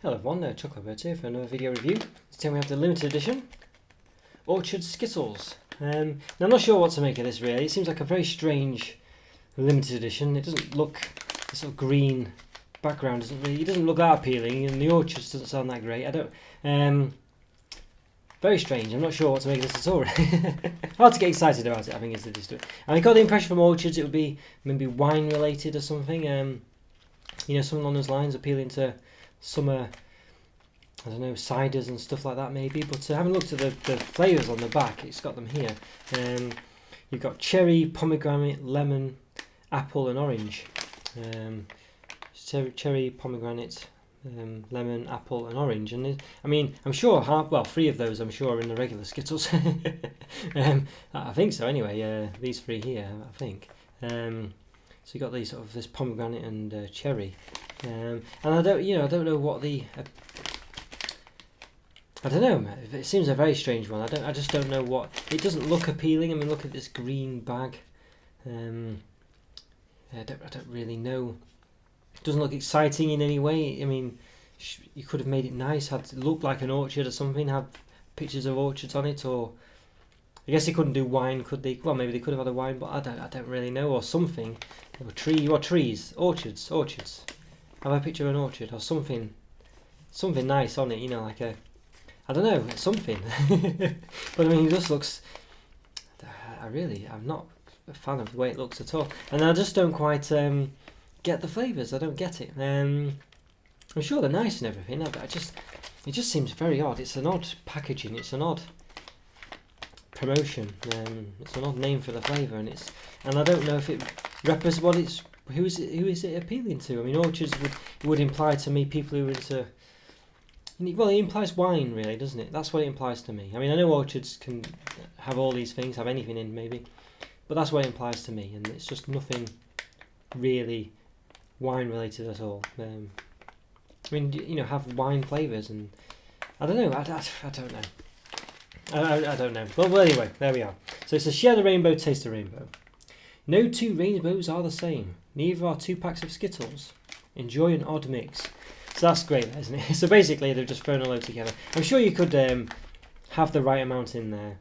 Hello everyone, Chocolo Roberto for another video review. Today we have the limited edition Orchard Skittles. Now I'm not sure what to make of this really. It seems like a very strange limited edition. It doesn't look, the sort of green background it doesn't look that appealing, and the orchards doesn't sound that great. Very strange. I'm not sure what to make of this at all. Hard to get excited about it, I think, is the gist of it. And I got the impression from orchards it would be maybe wine related or something. You know, something along those lines, appealing to summer, I don't know, ciders and stuff like that maybe. But having looked at the flavours on the back, it's got them here. You've got cherry, pomegranate, lemon, apple and orange. Cherry, pomegranate, lemon, apple and orange. And I mean, I'm sure three of those I'm sure are in the regular Skittles. I think so anyway, these three here I think. So you got these sort of this pomegranate and cherry. And I don't know what I don't know. It seems a very strange one. I just don't know what. It doesn't look appealing. I mean, look at this green bag. I don't really know. It doesn't look exciting in any way. I mean, you could have made it nice, had it look like an orchard or something, have pictures of orchards on it, or I guess they couldn't do wine, could they? Well, maybe they could have had a wine, but I don't really know, or something, or trees, orchards. Have a picture of an orchard or something nice on it, you know, like I don't know, something. But I mean, it just looks. I'm not a fan of the way it looks at all, and I just don't quite get the flavours. I don't get it. I'm sure they're nice and everything, but it just seems very odd. It's an odd packaging. It's an odd promotion. It's an odd name for the flavour, and I don't know if it represents what it's. Who is it appealing to? I mean, orchards would imply to me people who are into. Well, it implies wine, really, doesn't it? That's what it implies to me. I mean, I know orchards can have all these things, have anything in maybe, but that's what it implies to me, and it's just nothing really wine related at all. I mean, you know, have wine flavours, and I don't know. I don't know. I don't know. Well, anyway, there we are. So it's a share the rainbow, taste the rainbow. No two rainbows are the same. Neither are 2 packs of Skittles. Enjoy an odd mix. So that's great, isn't it? So basically, they've just thrown a load together. I'm sure you could have the right amount in there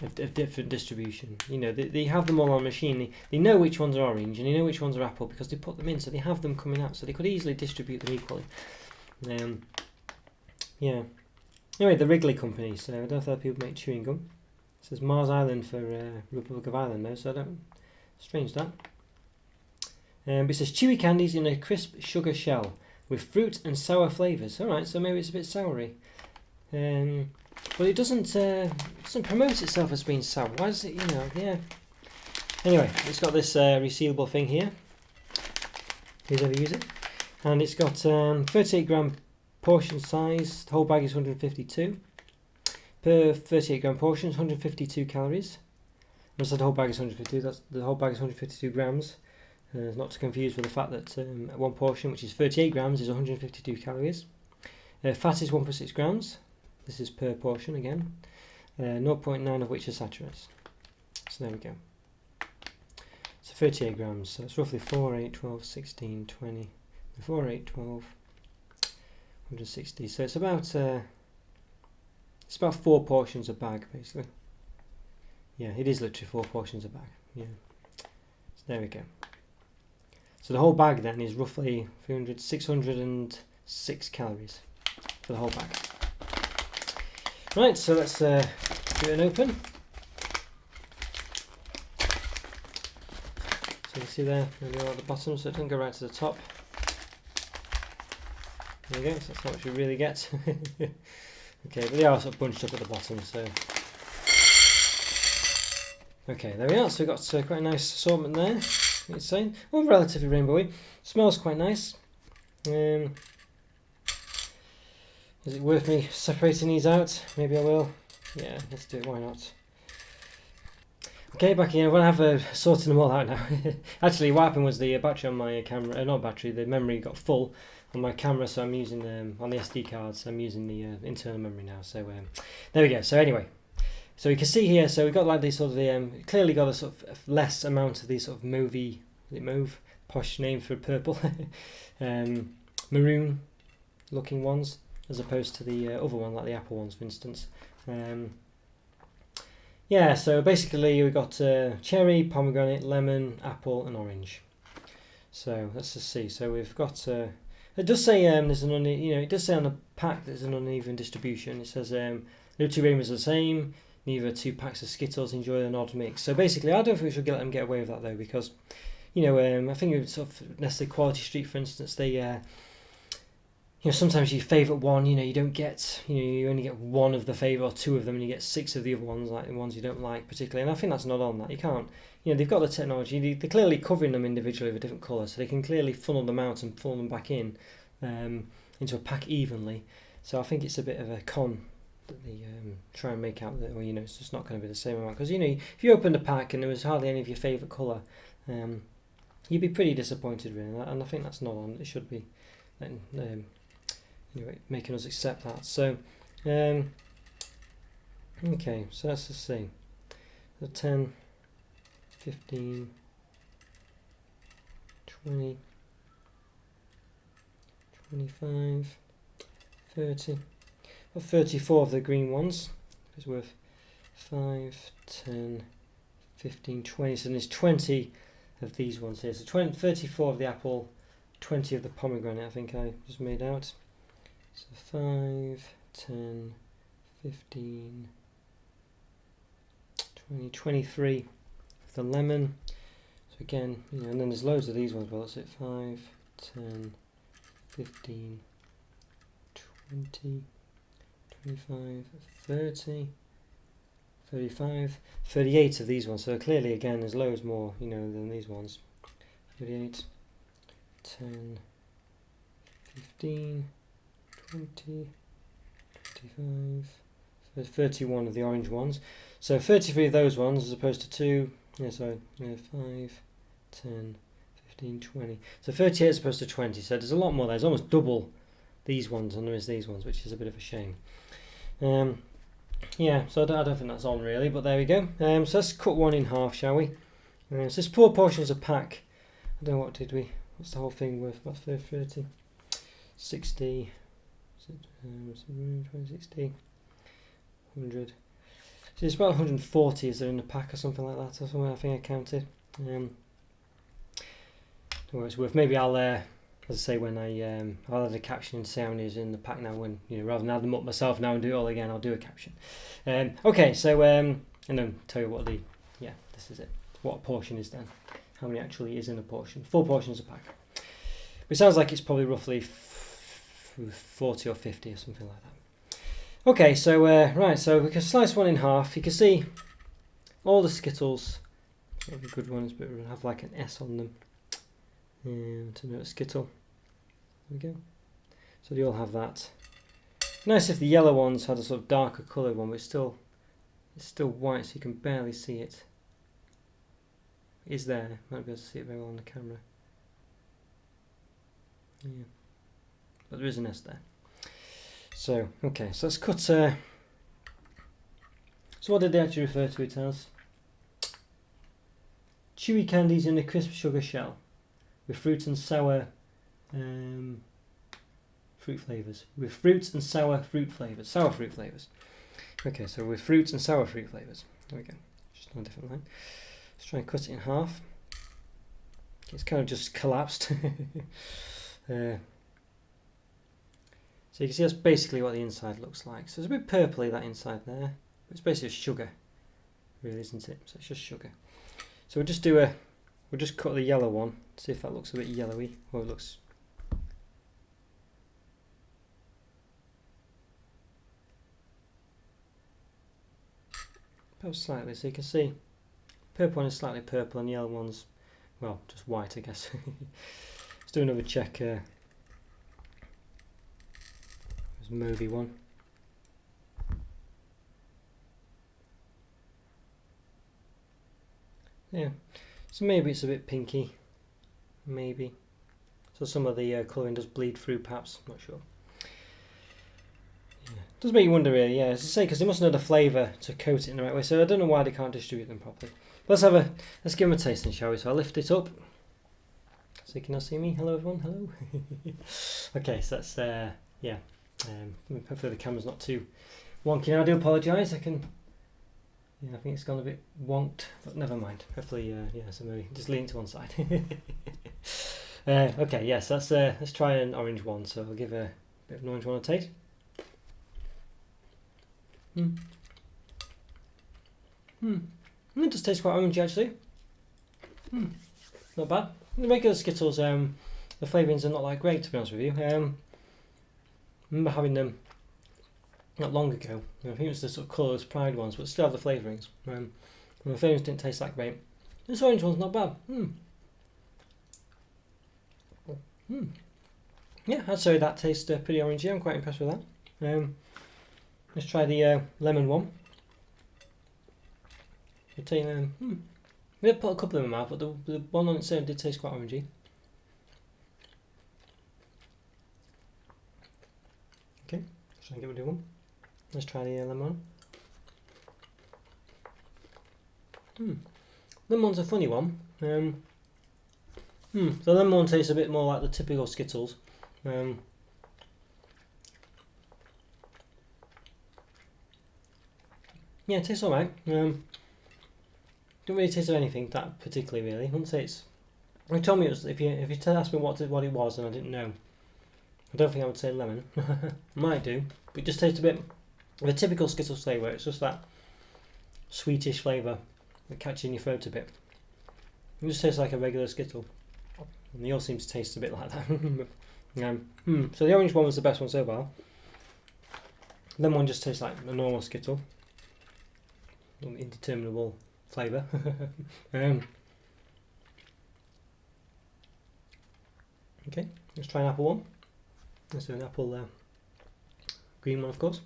of different distribution. You know, they have them all on a machine. They know which ones are orange and they know which ones are apple because they put them in. So they have them coming out. So they could easily distribute them equally. Yeah. Anyway, the Wrigley Company. So I don't know if other people make chewing gum. It says Mars Island for Republic of Ireland now. So I don't. Strange that. But it says chewy candies in a crisp sugar shell with fruit and sour flavours. Alright, so maybe it's a bit soury. But it doesn't promote itself as being sour. Why does it, you know, yeah. Anyway, it's got this resealable thing here. Who's ever used it? And it's got 38 gram portion size. The whole bag is 152. Per 38 gram portion, 152 calories. I said the whole bag is 152. The whole bag is 152 grams. Not to confuse with the fact that one portion, which is 38 grams, is 152 calories. Fat is 1.6 grams. This is per portion again. 0.9 of which are saturates. So there we go. So 38 grams. So it's roughly 4, 8, 12, 16, 20. 4, 8, 12, 160. So it's about 4 portions a bag, basically. Yeah, it is literally 4 portions a bag. Yeah. So there we go. So the whole bag then is roughly 606 calories for the whole bag. Right, so let's do an open. So you can see there, maybe at the bottom, so it doesn't go right to the top. There you go, so that's how much you really get. Okay, but they are sort of bunched up at the bottom, so. Okay, there we are. So we've got quite a nice assortment there. It's saying, well, relatively rainbowy. Smells quite nice. Is it worth me separating these out? Maybe I will. Yeah, let's do it. Why not? Okay, back here. I'm going to have sorting them all out now. Actually, what happened was the battery on my camera, not battery, the memory got full on my camera, so I'm using on the SD cards. I'm using the internal memory now. So there we go. So anyway. So you can see here, so we've got like these sort of, clearly got a sort of less amount of these sort of mauve, posh name for purple, maroon looking ones. as opposed to the other one, like the apple ones, for instance. Yeah, so basically we've got cherry, pomegranate, lemon, apple, and orange. So let's just see. So we've got. It does say there's an it does say on the pack there's an uneven distribution. It says no two rainbows are the same. Neither 2 packs of Skittles enjoy an odd mix. So basically, I don't think we should let them get away with that though, because I think it sort of Nestle Quality Street, for instance, they sometimes your favourite one, you don't get, you only get one of the favourite or 2 of them, and you get 6 of the other ones, like the ones you don't like particularly. And I think that's not on that. You can't, they've got the technology. They're clearly covering them individually with a different colour, so they can clearly funnel them out and funnel them back in into a pack evenly. So I think it's a bit of a con that they try and make out that, it's just not going to be the same amount. Because, if you opened a pack and there was hardly any of your favourite colour, you'd be pretty disappointed, really. And I think that's not on. It should be making us accept that. So, okay, so let's just see. So 10, 15, 20, 25, 30. Well, 34 of the green ones. It's worth 5, 10, 15, 20. So there's 20 of these ones here. So 34 of the apple, 20 of the pomegranate, I think I just made out. So 5, 10, 15, 20, 23 of the lemon. So again, and then there's loads of these ones. Well, that's it. 5, 10, 15, 20, 25, 30, 35, 38 of these ones. So clearly, again, there's loads more, than these ones. 38, 10, 15, 20, 25, 31 of the orange ones. So 33 of those ones as opposed to 2, 5, 10, 15, 20. So 38 as opposed to 20. So there's a lot more there. There's almost double these ones than there is these ones, which is a bit of a shame. Yeah, so I don't think that's on really, but there we go. So let's cut one in half, shall we? So it's 4 portions a pack. I don't know, what's the whole thing worth? About 30, 60, 20, 60, 100. So it's about 140 is there in the pack or something like that, or something I think I counted. Don't worry, it's worth. Maybe I'll, as I say, when I'll add a caption and say how many is in the pack now. When rather than add them up myself now and do it all again, I'll do a caption. Okay, so and then tell you what this is it. What a portion is then. How many actually is in a portion? 4 portions a pack. It sounds like it's probably roughly 40 or 50 or something like that. Okay, so right, so we can slice one in half. You can see all the Skittles. Not the good ones, but we'll have like an S on them. To note a Skittle. There we go. So they all have that. Nice if the yellow ones had a sort of darker coloured one, but it's still white, so you can barely see it. It is there. Might be able to see it very well on the camera. Yeah, but there is an S there. So okay, so let's cut. So what did they actually refer to it as? Chewy candies in a crisp sugar shell, with fruit and sour fruit flavours. With fruit and sour fruit flavours. Sour fruit flavours. Okay, so with fruit and sour fruit flavours. There we go. Just on a different line. Let's try and cut it in half. It's kind of just collapsed. So you can see that's basically what the inside looks like. So it's a bit purpley, that inside there. It's basically sugar, really, isn't it? So it's just sugar. So we'll just cut the yellow one, see if that looks a bit yellowy. Well, it looks. Perhaps slightly, so you can see purple one is slightly purple and the yellow one's, well, just white, I guess. Let's do another check. Movie one. Yeah, so maybe it's a bit pinky, maybe. So some of the colouring does bleed through, perhaps. Not sure. Yeah. Does make you wonder, really. Yeah, as I say, because they must know the flavour to coat it in the right way. So I don't know why they can't distribute them properly. But let's give them a tasting, shall we? So I'll lift it up. So you can now see me. Hello, everyone. Hello. Okay, so that's yeah. Hopefully the camera's not too wonky. Now, I do apologise. I think it's gone a bit wonked, but never mind. Hopefully, so maybe just lean to one side. Okay, yes, let's try an orange one. So I'll give a bit of an orange one a taste. It does taste quite orangey actually. Not bad. The regular Skittles, the flavourings are not that great, to be honest with you. I remember having them not long ago. I think it was the sort of colours Pride ones, but still have the flavourings. And the flavourings didn't taste that great. This orange one's not bad. Yeah, I'd say that tastes pretty orangey. I'm quite impressed with that. Let's try the lemon one. We did put a couple in my mouth, but the one on its own did taste quite orangey. Okay, let's try and get rid of one. Let's try the lemon one. Lemon one's a funny one. The lemon one tastes a bit more like the typical Skittles. Yeah, it tastes alright. Don't really taste of anything that particularly really. I wouldn't say it's. You told me it was. If you asked me what it was and I didn't know, I don't think I would say lemon. Might do, but it just tastes a bit of a typical Skittles flavour. It's just that sweetish flavour that catches in your throat a bit. It just tastes like a regular Skittle, and they all seem to taste a bit like that. So the orange one was the best one so far. Lemon one just tastes like a normal Skittle. Indeterminable flavour. Okay, let's try an apple one. Let's do an apple green one, of course.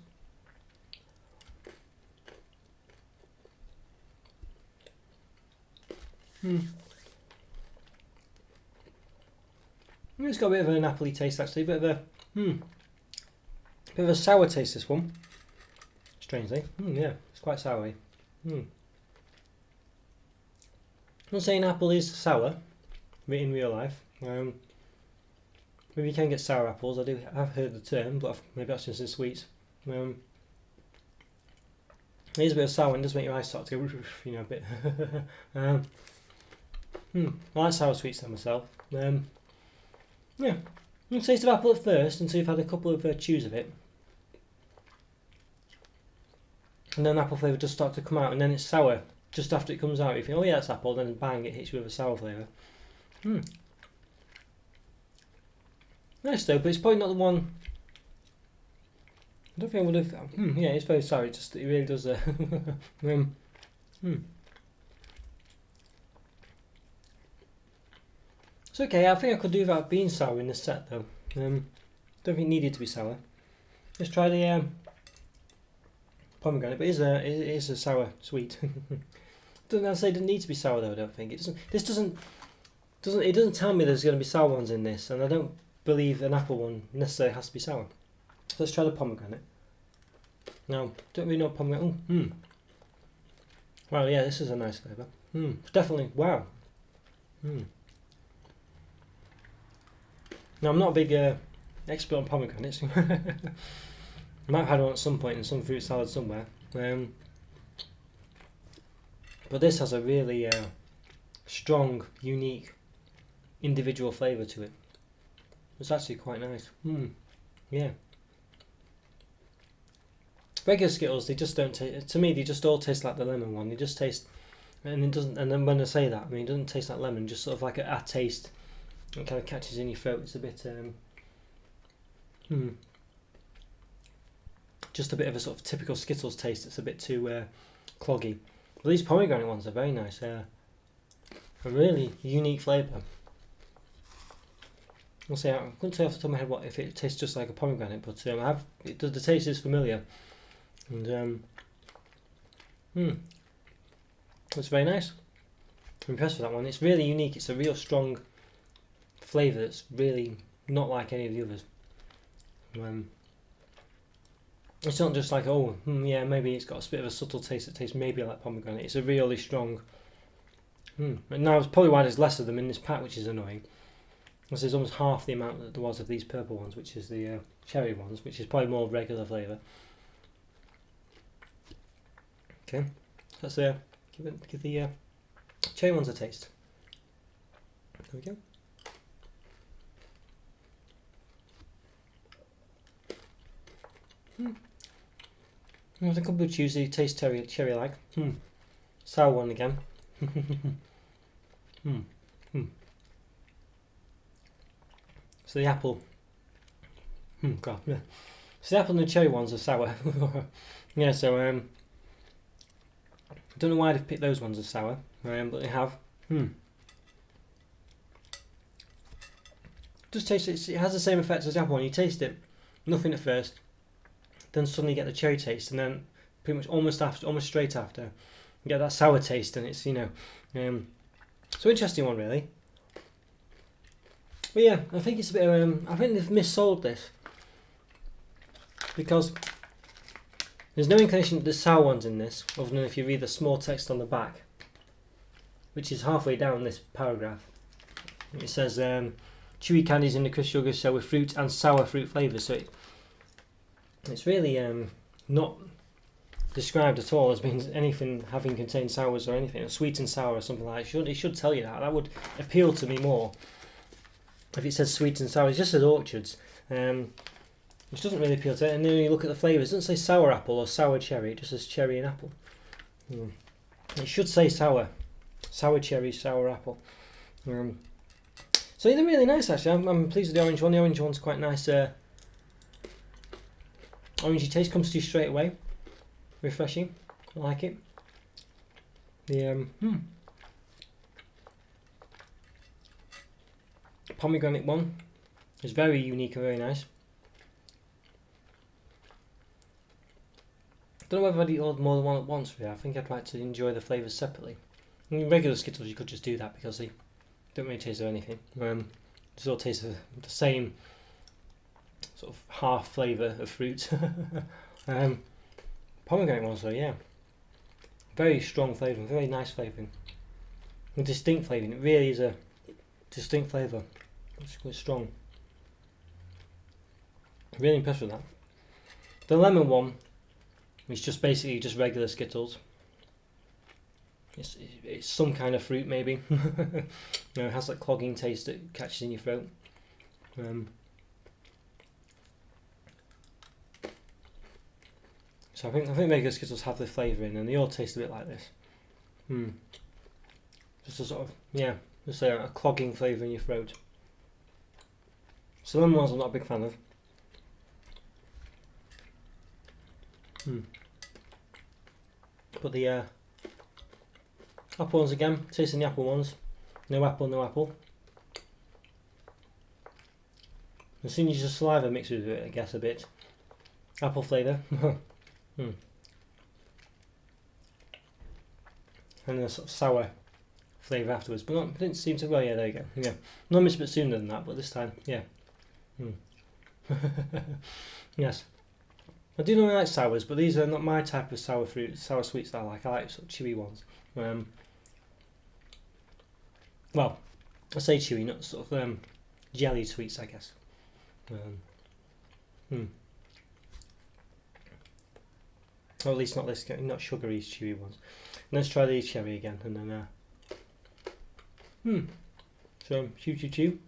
It's got a bit of an appley taste actually, bit of a sour taste this one. Strangely, yeah, it's quite soury. I'm not saying apple is sour in real life. Maybe you can get sour apples. I've heard the term, but maybe that's just in sweets. It is a bit of sour and does make your eyes start to go, a bit. I like sour sweets then myself. Yeah, you taste of apple at first until you've had a couple of chews of it, and then apple flavour does start to come out, and then it's sour just after it comes out. You think, oh yeah, it's apple, then bang, it hits you with a sour flavour. Nice though, but it's probably not the one. I don't think I would have. Yeah, it's very sour. It really does. It's okay. I think I could do without being sour in this set though. Don't think it needed to be sour. Let's try the pomegranate, but it is a sour sweet. Doesn't say it doesn't need to be sour though. I don't think it doesn't. This doesn't. It doesn't tell me there's going to be sour ones in this, and I don't believe an apple one necessarily has to be sour. So let's try the pomegranate. Now, don't really know what pomegranate. Wow, yeah, this is a nice flavour. Definitely. Wow. Now, I'm not a big expert on pomegranates. I might have had one at some point in some fruit salad somewhere. But this has a really strong, unique, individual flavour to it. It's actually quite nice. Yeah. Regular Skittles, they just don't taste. To me, they just all taste like the lemon one. They just taste, and it doesn't. And then when I say that, I mean it doesn't taste like lemon. Just sort of like a taste. It kind of catches in your throat. It's a bit. Just a bit of a sort of typical Skittles taste. It's a bit too cloggy. But these pomegranate ones are very nice. A really unique flavour. I'll say I couldn't say off the top of my head what if it tastes just like a pomegranate, but the taste is familiar, and it's very nice. I'm impressed with that one. It's really unique. It's a real strong flavour that's really not like any of the others. It's not just like yeah, maybe it's got a bit of a subtle taste that tastes maybe like pomegranate. It's a really strong. And now it's probably why there's less of them in this pack, which is annoying. This is almost half the amount that there was of these purple ones, which is the cherry ones, which is probably more regular flavour. Okay, let's give the cherry ones a taste. There we go. There's a couple of chews that taste cherry like. Sour one again. So the apple. God, yeah. So the apple and the cherry ones are sour. Yeah, so I don't know why they've picked those ones as sour, but they have. Just taste it. It has the same effect as the apple one. You taste it, nothing at first, then suddenly you get the cherry taste, and then pretty much almost straight after, you get that sour taste, and it's so interesting one really. But yeah, I think it's a bit of, I think they've missold this, because there's no indication that there's sour ones in this, other than if you read the small text on the back, which is halfway down this paragraph. It says chewy candies in the crisp sugar shell with fruit and sour fruit flavours. So it's really not described at all as being anything having contained sours or anything, or sweet and sour or something like that. It should tell you that. That would appeal to me more if it says sweet and sour. It just says orchards, which doesn't really appeal to it. And then when you look at the flavours, it doesn't say sour apple or sour cherry, it just says cherry and apple. It should say sour cherry, sour apple. So they're really nice actually. I'm pleased with the orange one. The orange one's quite nice. Orangey taste, comes to you straight away. Refreshing. I like it. The pomegranate one is very unique and very nice. Don't know whether I'd eat more than one at once. I think I'd like to enjoy the flavours separately. In regular Skittles you could just do that because they don't really taste of anything. Just all taste of the same sort of half flavour of fruit. Pomegranate ones though, yeah. Very strong flavouring, very nice flavouring. A distinct flavouring, it really is a distinct flavour. It's quite strong. Really impressed with that. The lemon one is just basically just regular Skittles. It's some kind of fruit maybe. It has that clogging taste that catches in your throat. So I think regular Skittles have the flavour in, and they all taste a bit like this. Just a sort of just a clogging flavour in your throat. So lemon ones I'm not a big fan of. But the apple ones again, tasting the apple ones. No apple, no apple. As soon as your saliva mixes with it, I guess a bit. Apple flavour. And a sort of sour flavour afterwards, but it didn't seem to. Well, yeah, there you go. Yeah, not much bit sooner than that, but this time, yeah. Yes, I do normally like sours, but these are not my type of sour sweets that I like. I like sort of chewy ones. Well, I say chewy, not sort of jelly sweets, I guess. Or at least not this, not sugary chewy ones. Let's try these cherry again, and then so chew.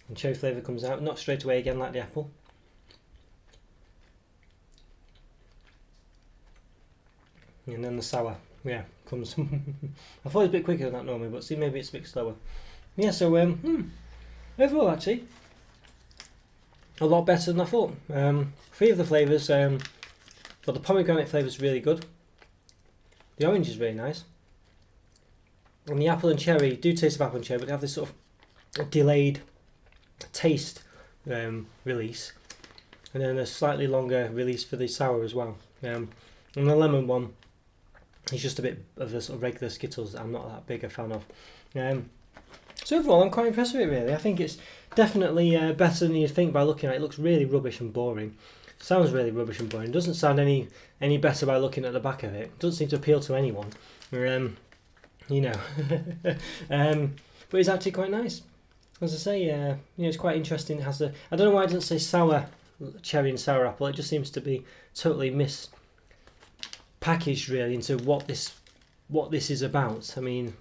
And cherry flavour comes out, not straight away again like the apple. And then the sour, comes. I thought it was a bit quicker than that normally, but see, maybe it's a bit slower. Yeah, so overall actually, a lot better than I thought. 3 of the flavours, but the pomegranate flavour is really good. The orange is really nice. And the apple and cherry do taste of apple and cherry, but they have this sort of delayed taste release, and then a slightly longer release for the sour as well. And the lemon one is just a bit of the sort of regular Skittles that I'm not that big a fan of. So overall, I'm quite impressed with it really. I think it's definitely better than you'd think by looking at it. It looks really rubbish and boring. Sounds really rubbish and boring. It doesn't sound any better by looking at the back of it. It doesn't seem to appeal to anyone. you know. But it's actually quite nice. As I say, it's quite interesting. It has I don't know why it doesn't say sour cherry and sour apple. It just seems to be totally mispackaged really into what this is about. I mean,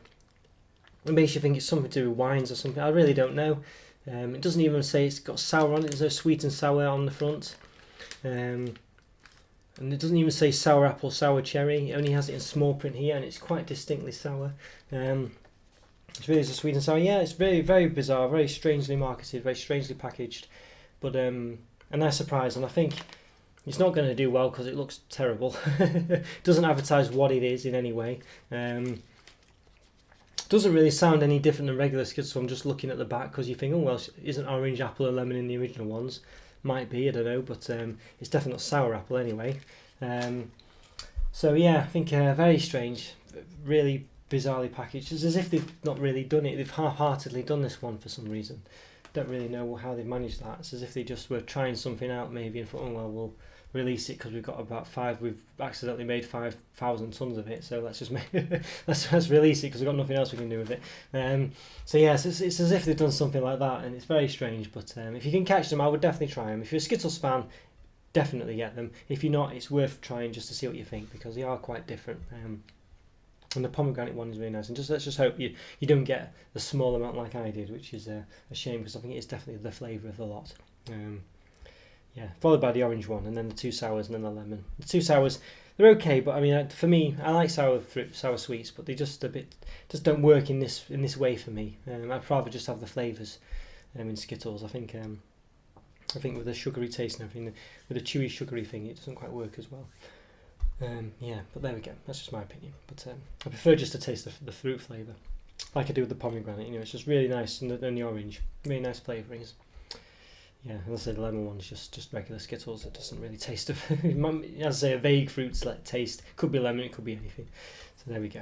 it makes you think it's something to do with wines or something. I really don't know. It doesn't even say it's got sour on it. There's no sweet and sour on the front. And it doesn't even say sour apple, sour cherry. It only has it in small print here, and it's quite distinctly sour. It's really just sweet and sour. Yeah, it's very, very bizarre, very strangely marketed, very strangely packaged. But a nice surprise, and I think it's not going to do well because it looks terrible. Doesn't advertise what it is in any way. Doesn't really sound any different than regular Skittles, so I'm just looking at the back because you think, oh well, isn't orange, apple and lemon in the original ones? Might be, I don't know, but it's definitely not sour apple anyway. So yeah, I think very strange, really bizarrely packaged. It's as if they've not really done it, they've half-heartedly done this one for some reason. Don't really know how they've managed that. It's as if they just were trying something out maybe and thought, oh well, we'll release it because we've got about we've accidentally made 5,000 tons of it, so let's just let's release it because we've got nothing else we can do with it. So yes, it's as if they've done something like that, and it's very strange. But if you can catch them, I would definitely try them. If you're a Skittles fan, definitely get them. If you're not, it's worth trying just to see what you think because they are quite different. And the pomegranate one is really nice. And let's just hope you don't get the small amount like I did, which is a shame because I think it's definitely the flavour of the lot. Followed by the orange one, and then the two sours, and then the lemon. The two sours, they're okay, but I mean, for me, I like sour sweets, but they just don't work in this way for me. I'd rather just have the flavours in Skittles. I think with the sugary taste and everything, with the chewy sugary thing, it doesn't quite work as well. But there we go. That's just my opinion. But I prefer just to taste the fruit flavour, like I do with the pomegranate. It's just really nice, and the orange, really nice flavourings. Yeah, as I say, the lemon one's just regular Skittles. It doesn't really taste of, as I say, a vague fruit taste. Could be lemon, it could be anything. So there we go.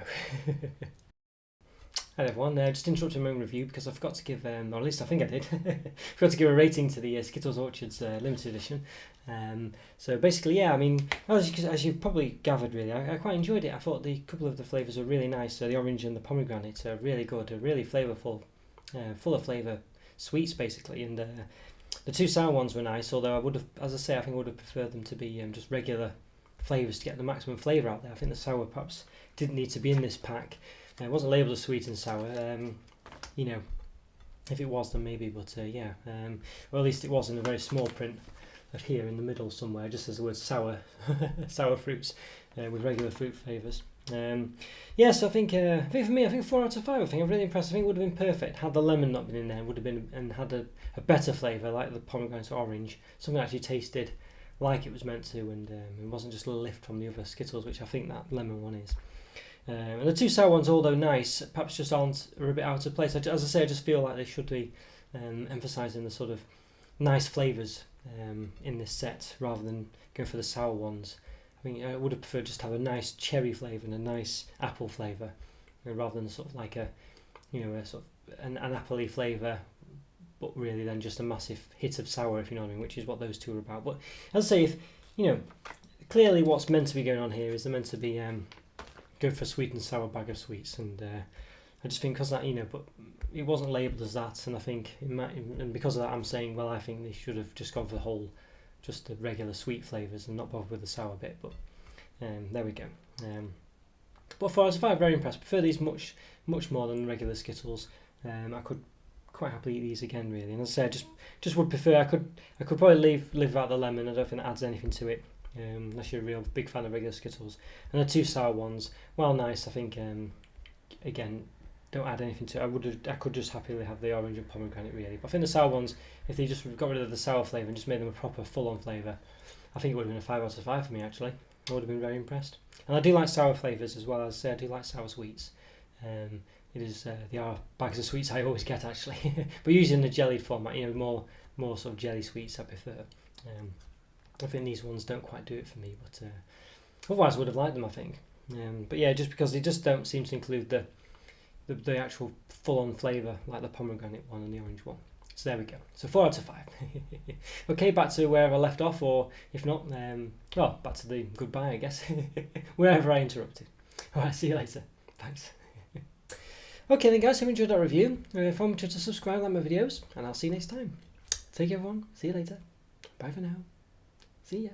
Hi everyone, just interrupting my own review because I forgot to give, or at least I think I did, forgot to give a rating to the Skittles Orchards limited edition. So basically, yeah, I mean, as you've probably gathered, really, I quite enjoyed it. I thought the couple of the flavours were really nice. The orange and the pomegranate are really good, are really flavourful, full of flavour sweets basically, and the two sour ones were nice. Although I would have, as I say, I think I would have preferred them to be just regular flavours to get the maximum flavour out there. I think the sour perhaps didn't need to be in this pack. It wasn't labelled as sweet and sour, if it was then maybe, but or at least it was in a very small print of here in the middle somewhere, just as the word sour, sour fruits with regular fruit flavours. So I think for me, I think 4 out of 5. I think I'm really impressed. I think it would have been perfect had the lemon not been in there. It would have been and had a better flavour like the pomegranate or orange, something that actually tasted like it was meant to, and it wasn't just a lift from the other Skittles, which I think that lemon one is. And the two sour ones, although nice, perhaps just are a bit out of place. As I say, I just feel like they should be emphasising the sort of nice flavours in this set rather than go for the sour ones. I think I would have preferred just to have a nice cherry flavour and a nice apple flavour, rather than sort of like a sort of an appley flavour, but really then just a massive hit of sour, if you know what I mean, which is what those two are about. But as I say, if clearly what's meant to be going on here is they're meant to be go for a sweet and sour bag of sweets, and I just think because that but it wasn't labelled as that, and I think and because of that I'm saying, well, I think they should have just gone for the just the regular sweet flavours and not bothered with the sour bit. But there we go. But 4 out of 5, very impressed. Prefer these much more than regular Skittles. I could quite happily eat these again, really. And as I say, I just would prefer. I could probably live out the lemon. I don't think that adds anything to it. Unless you're a real big fan of regular Skittles. And the two sour ones, well, nice. I think again, don't add anything to it. I could just happily have the orange and pomegranate, really. But I think the sour ones, if they just got rid of the sour flavour and just made them a proper full-on flavour, I think it would have been a 5 out of 5 for me, actually. I would have been very impressed. And I do like sour flavours as well. As I say, I do like sour sweets. They are bags of sweets I always get, actually, but usually in the jellied format. More sort of jelly sweets I prefer. I think these ones don't quite do it for me, but otherwise I would have liked them, I think. But yeah, just because they just don't seem to include the actual full-on flavour like the pomegranate one and the orange one. So there we go. So 4 out of 5. Okay, back to where I left off, or if not, back to the goodbye, I guess, wherever I interrupted. Alright, see you later. Thanks. Okay then guys, hope you enjoyed that review. Remember to subscribe, like my videos, and I'll see you next time. Take care everyone, see you later. Bye for now. See ya.